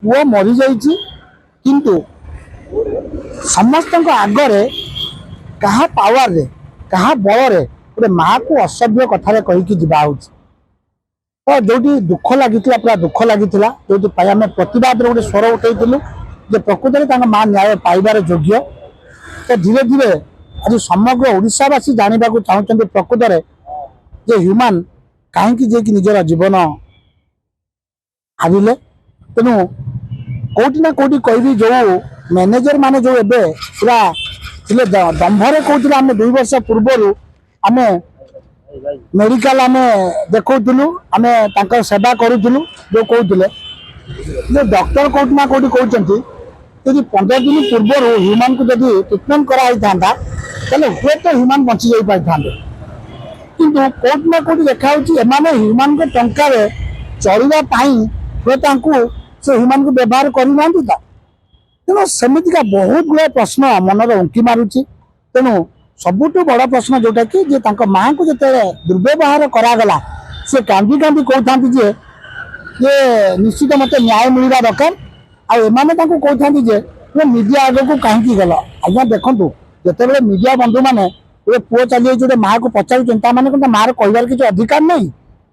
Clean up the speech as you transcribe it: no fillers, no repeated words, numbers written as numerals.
पुओ मरी जाइछि किंतु समस्त आगरे कहा पावर रे कहा बल रे गोटे माँ को असभ्य कथार कहीकि जा तो जो दुख लगी पूरा दुख लगी जो आम प्रतिवाद गोटे स्वर उठेलु जे प्रकृत में माँ न्याय पाइबार योग्य। तो धीरे धीरे आज समग्र ओडिशावासी जानवा चाहते प्रकृत में जे ह्यूमान कहीं जे कि निजर जीवन हारिले। तेणु कोटि ना कोटि कहबी जो मैनेजर माने जो एबे पूरा थिले दंभरे कहते आम 2 वर्ष पूर्वर आम मेडिकल आम देखुलु आम सेवा करूँ जो कहते जो डॉक्टर कोटि ना कोटि कहते यदि 15 दिन पूर्वर ह्यूमान को जब ट्रिटमेंट कराई था हूँ तो ह्यूमान बची जा पारि था किंतु कोटि ना कोटि देखा एमाने ह्यूमान को टंकार चलवाई हूँ से ह्यूमान को व्यवहार करना तेणु सेमितिका बहुत गुड़ा प्रश्न मनर उंकी मारुची। तेणु सबुठ बड़ प्रश्न जोटा कि जे माँ को जिते दुर्व्यवहार करागला से कांदी कांदी कहते जे ये निश्चित मत न्याय मिलवा दरकार आने कहते जे मीडिया आग को कहीं गल आज्ञा देखूँ जिते मीडिया बंधु मैंने पुओ चली गोटे माँ को पचार माँ कहबार किसी अधिकार नहीं।